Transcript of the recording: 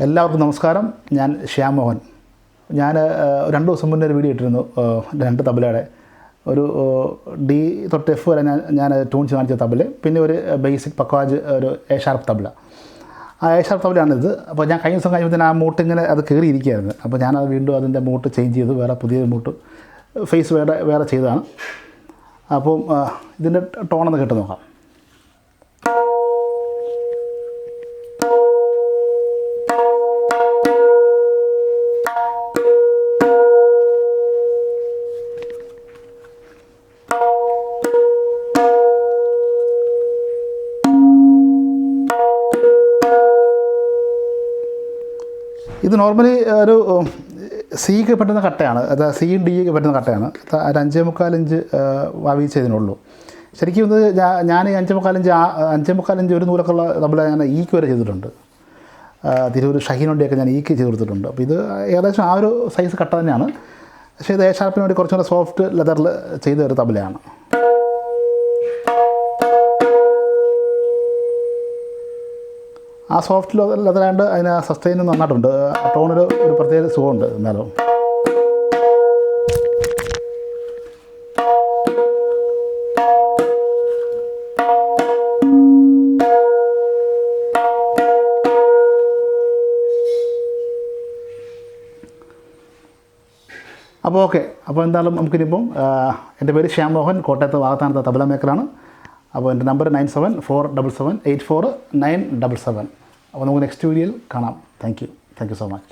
എല്ലാവർക്കും നമസ്കാരം. ഞാൻ ശ്യാം മോഹൻ. ഞാൻ 2 ദിവസം മുന്നേ ഒരു വീഡിയോ ഇട്ടിരുന്നു. 2 തബലയുടെ ഒരു ഡി തൊട്ട് എഫ് വരെ ഞാൻ ട്യൂൺസ് കാണിച്ച തബല, പിന്നെ ഒരു ബേസിക് പക്വാജ് ഒരു എ ഷാർപ്പ് തബല. ആ എ ഷാർപ്പ് തബലയാണിത്. അപ്പോൾ ഞാൻ കഴിഞ്ഞ ദിവസം കഴിഞ്ഞപ്പോൾ ആ മൂട്ട് ഇങ്ങനെ അത് കയറിയിരിക്കുകയായിരുന്നു. അപ്പോൾ ഞാനത് വീണ്ടും അതിൻ്റെ മൂട്ട് ചേഞ്ച് ചെയ്തു, വേറെ പുതിയൊരു മൂട്ട് ഫേസ് വേറെ ചെയ്തതാണ്. അപ്പം ഇതിൻ്റെ ടോണൊന്ന് കേട്ട് നോക്കാം. ഇത് നോർമലി ഒരു സിക്ക് പറ്റുന്ന കട്ടയാണ്, അത് സിയും ഡിക്ക് പറ്റുന്ന കട്ടയാണ്. ഒരു 5.25 ഇഞ്ച് വീതിച്ചതിനുള്ളൂ. ശരിക്കും ഇത് ഞാൻ 5.25 ഇഞ്ച് ഒരു നൂലൊക്കെയുള്ള തബല ഞാൻ ഈക്ക് വരെ ചെയ്തിട്ടുണ്ട്. തിരൂർ ഷഹീനുണ്ടിയൊക്കെ ഞാൻ ഈക്ക് ചെയ്ത് കൊടുത്തിട്ടുണ്ട്. അപ്പോൾ ഇത് ഏകദേശം ആ ഒരു സൈസ് കട്ട തന്നെയാണ്. പക്ഷേ ഇത് എ ഷാർപ്പിന് വേണ്ടി കുറച്ചുകൂടെ സോഫ്റ്റ് ലെതറിൽ ചെയ്ത ഒരു തബലയാണ്. ആ സോഫ്റ്റ് ലെതറാണ്ട് അതിന് സസ്റ്റൈനും നന്നായിട്ടുണ്ട്. ടോണിൽ ഒരു പ്രത്യേക സുഖമുണ്ട്. എന്നാലും അപ്പോൾ ഓക്കെ. അപ്പോൾ എന്തായാലും നമുക്കിനിപ്പം എൻ്റെ പേര് ശ്യാം മോഹൻ, കോട്ടയത്ത് വാകത്താനത്തെ തബല മേക്കറാണ്. അപ്പോൾ എൻ്റെ നമ്പർ 9747784977. അപ്പോൾ നമുക്ക് നെക്സ്റ്റ് വീഡിയോയിൽ കാണാം. Thank you so much.